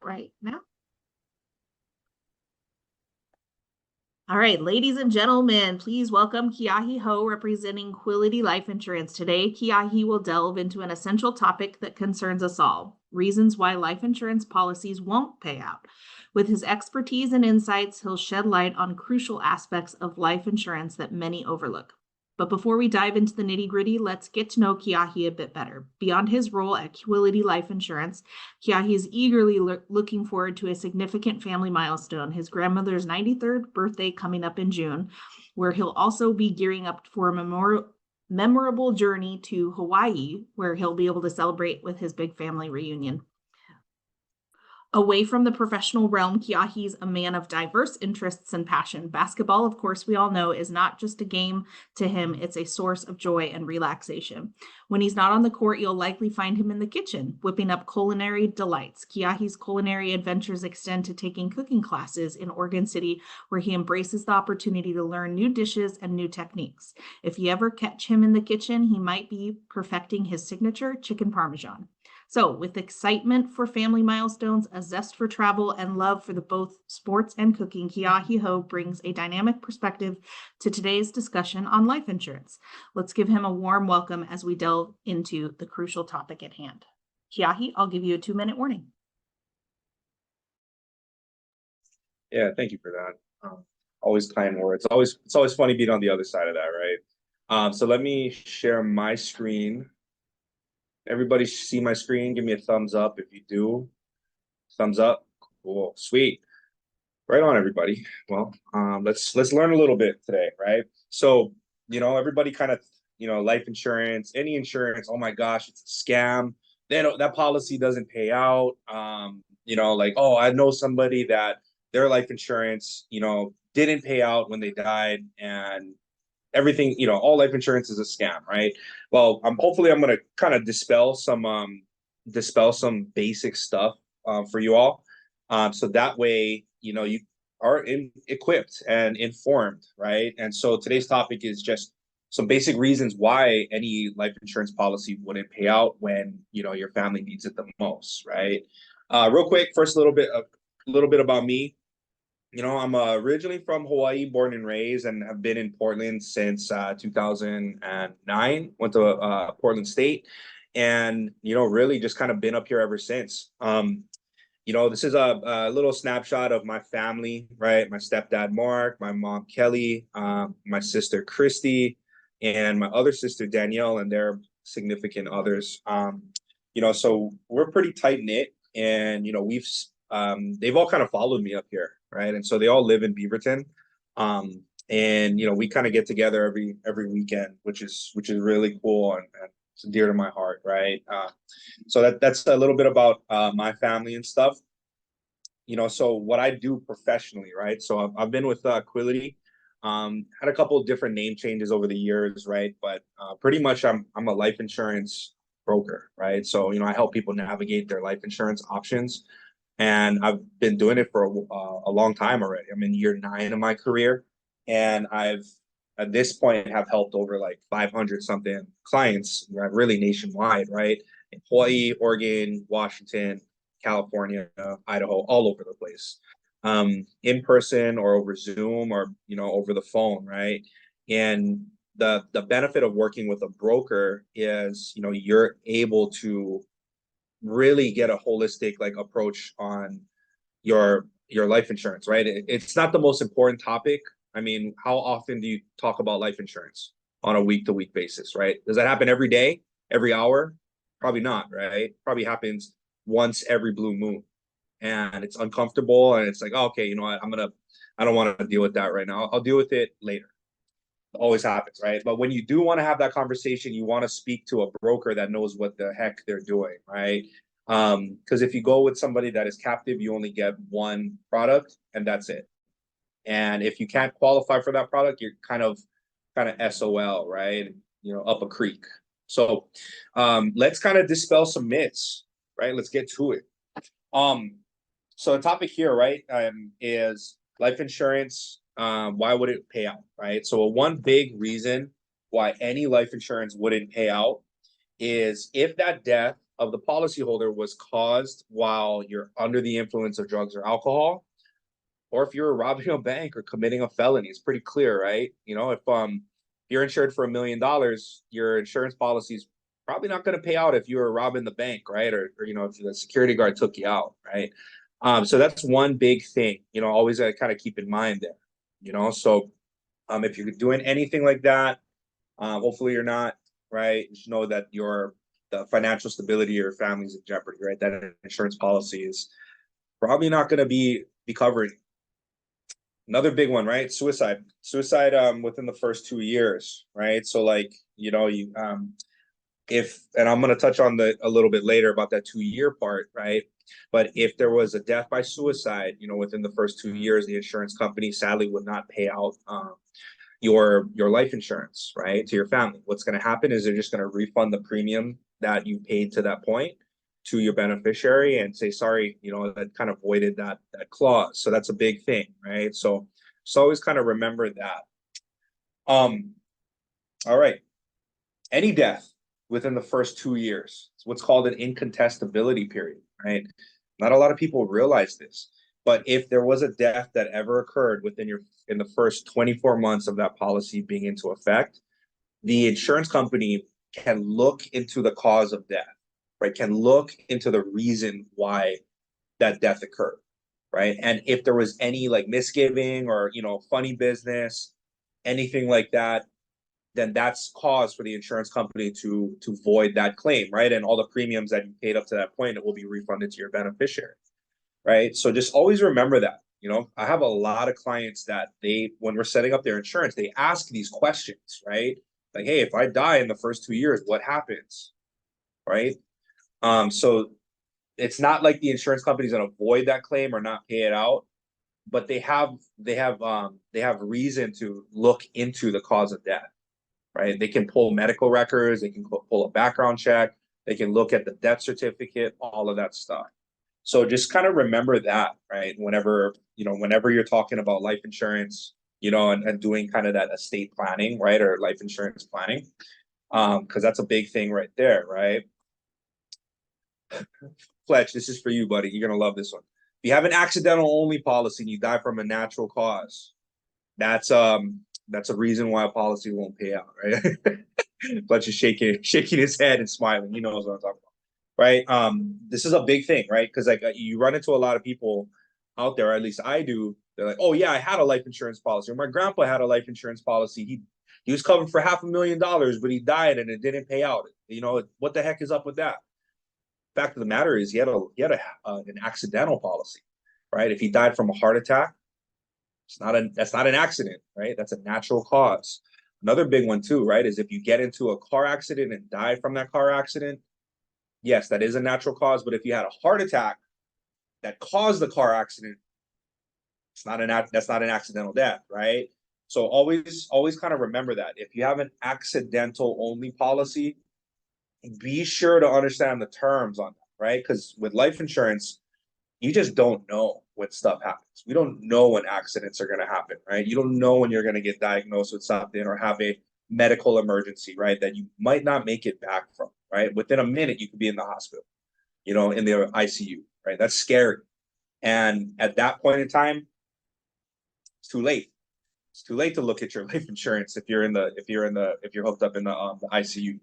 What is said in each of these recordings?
right now. All right, ladies and gentlemen, please welcome Keahi Ho representing Quility Life Insurance. Today, Keahi will delve into an essential topic that concerns us all: reasons why life insurance policies won't pay out. With his expertise and insights, he'll shed light on crucial aspects of life insurance that many overlook. But before we dive into the nitty-gritty, let's get to know Keahi a bit better. Beyond his role at Quility Life Insurance, Keahi is eagerly looking forward to a significant family milestone, his grandmother's 93rd birthday coming up in June, where he'll also be gearing up for a memorable journey to Hawaii, where he'll be able to celebrate with his big family reunion. Away from the professional realm, Keahi's a man of diverse interests and passion. Basketball, of course, we all know, is not just a game to him, it's a source of joy and relaxation. When he's not on the court, you'll likely find him in the kitchen, whipping up culinary delights. Keahi's culinary adventures extend to taking cooking classes in Oregon City, where he embraces the opportunity to learn new dishes and new techniques. If you ever catch him in the kitchen, he might be perfecting his signature chicken parmesan. So, with excitement for family milestones, a zest for travel, and love for both sports and cooking, Keahi Ho brings a dynamic perspective to today's discussion on life insurance. Let's give him a warm welcome as we delve into the crucial topic at hand. Keahi, I'll give you a 2-minute warning. Yeah, thank you for that. Always kind words. It's always funny being on the other side of that, right? So let me share my screen. Everybody see my screen? Give me a thumbs up if you do. Thumbs up. Cool. Sweet. Right on, everybody. Well, let's learn a little bit today, right? So, everybody kind of, life insurance, any insurance, oh my gosh, it's a scam. That policy doesn't pay out. Like, oh, I know somebody that their life insurance, didn't pay out when they died, and everything, all life insurance is a scam, right? Well, hopefully I'm going to kind of dispel some basic stuff for you all, so that way you are equipped and informed, right? And so today's topic is just some basic reasons why any life insurance policy wouldn't pay out when your family needs it the most, right? Real quick, first, a little bit about me. I'm originally from Hawaii, born and raised, and have been in Portland since 2009. Went to Portland State, and really just kind of been up here ever since. This is a little snapshot of my family, right? My stepdad Mark, my mom Kelly, my sister Christy, and my other sister Danielle, and their significant others. So we're pretty tight knit, and they've all kind of followed me up here, right? And so they all live in Beaverton. And we kind of get together every weekend, which is really cool, and it's dear to my heart, right? So that's a little bit about my family and stuff. So what I do professionally, right? So I've been with Quility, had a couple of different name changes over the years, right? But pretty much I'm a life insurance broker, right? So I help people navigate their life insurance options, and I've been doing it for a long time already. I'm in year 9 of my career, and I've at this point have helped over like 500 something clients, really nationwide, right? In Hawaii, Oregon, Washington, California, Idaho, all over the place, in person or over Zoom or over the phone, right? And the benefit of working with a broker is you're able to really get a holistic like approach on your life insurance, right? It's not the most important topic. I mean, how often do you talk about life insurance on a week to week basis, right? Does that happen every day, every hour? Probably not, right? Probably happens once every blue moon, and it's uncomfortable, and it's like, oh, okay, you know what? I don't want to deal with that right now. I'll deal with it later. It always happens, right? But when you do want to have that conversation, you want to speak to a broker that knows what the heck they're doing, right? Because if you go with somebody that is captive, you only get one product, and that's it. And if you can't qualify for that product, you're kind of SOL, right? Up a creek. So let's kind of dispel some myths, right? Let's get to it. So the topic here, right, is life insurance. Why would it pay out, right? So one big reason why any life insurance wouldn't pay out is if that death of the policyholder was caused while you're under the influence of drugs or alcohol, or if you're robbing a bank or committing a felony. It's pretty clear, right? If you're insured for $1 million, your insurance policy is probably not going to pay out if you were robbing the bank, right? Or if the security guard took you out, right? So that's one big thing, always kind of keep in mind there, So if you're doing anything like that, hopefully you're not, right? Just know that the financial stability of your family is in jeopardy, right? That insurance policy is probably not going to be covering. Another big one, right? Suicide within the first 2 years, right? So like, if, and I'm going to touch on a little bit later about that 2 year part, right? But if there was a death by suicide, within the first 2 years, the insurance company sadly would not pay out your life insurance, right, to your family. What's going to happen is they're just going to refund the premium that you paid to that point to your beneficiary and say, sorry, that kind of voided that clause. So that's a big thing, right? So always kind of remember that. All right. Any death within the first 2 years, it's what's called an incontestability period, right? Not a lot of people realize this, but if there was a death that ever occurred in the first 24 months of that policy being into effect, the insurance company can look into the cause of death, right? Can look into the reason why that death occurred, right? And if there was any like misgiving or funny business, anything like that, then that's cause for the insurance company to void that claim, right? And all the premiums that you paid up to that point, it will be refunded to your beneficiary, right? So just always remember that. I have a lot of clients that when we're setting up their insurance, they ask these questions, right? Like, hey, if I die in the first 2 years, what happens, right? So it's not like the insurance company's going to void that claim or not pay it out, but they have reason to look into the cause of death, right? They can pull medical records, they can pull a background check, they can look at the death certificate, all of that stuff. So just kind of remember that, right? Whenever you're talking about life insurance, and doing kind of that estate planning, right? Or life insurance planning. Because that's a big thing right there, right? Fletch, this is for you, buddy. You're gonna love this one. If you have an accidental only policy and you die from a natural cause, that's a reason why a policy won't pay out, right? Fletch is shaking his head and smiling. He knows what I'm talking about, right? This is a big thing, right? Because like you run into a lot of people out there, or at least I do. They're like, oh yeah, I had a life insurance policy, or my grandpa had a life insurance policy. He was covered for $500,000, but he died and it didn't pay out. What the heck is up with that? Fact of the matter is, he had an accidental policy, right? If he died from a heart attack, that's not an accident, right? That's a natural cause. Another big one too, right, is if you get into a car accident and die from that car accident, yes, that is a natural cause. But if you had a heart attack that caused the car accident, that's not an accidental death, right? So always kind of remember that if you have an accidental only policy, be sure to understand the terms on that, right? Because with life insurance, you just don't know when stuff happens. We don't know when accidents are going to happen, right? You don't know when you're going to get diagnosed with something or have a medical emergency, right? That you might not make it back from, right? Within a minute, you could be in the hospital, in the ICU, right? That's scary. And at that point in time, it's too late. It's too late to look at your life insurance if you're hooked up in the ICU,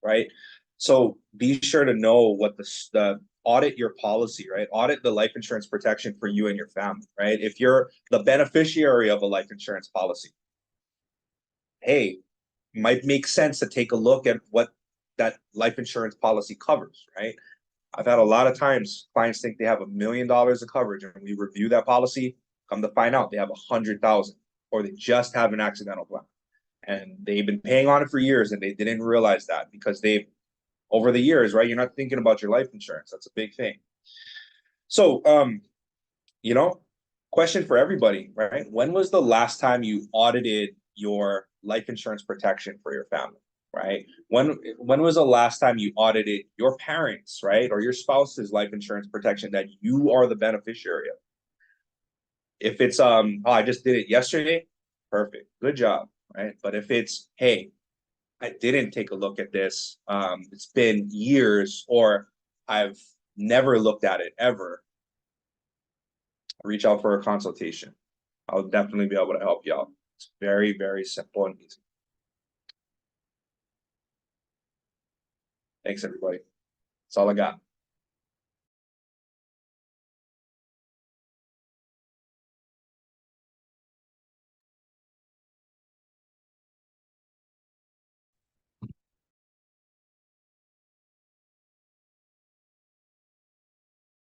right? So be sure to know what the audit your policy, right? Audit the life insurance protection for you and your family, right? If you're the beneficiary of a life insurance policy, hey, it might make sense to take a look at what that life insurance policy covers, right? I've had a lot of times clients think they have $1 million of coverage, and we review that policy. Come to find out, they have 100,000, or they just have an accidental plan, and they've been paying on it for years, and they didn't realize that because over the years, right? You're not thinking about your life insurance. That's a big thing. So, you know, question for everybody, right? When was the last time you audited your life insurance protection for your family, right? When was the last time you audited your parents, right, or your spouse's life insurance protection that you are the beneficiary of? If it's oh, I just did it yesterday, perfect, good job, right? But if it's, hey, I didn't take a look at this, it's been years, or I've never looked at it ever, reach out for a consultation. I'll definitely be able to help you out. It's very, very simple and easy. Thanks, everybody. That's all I got.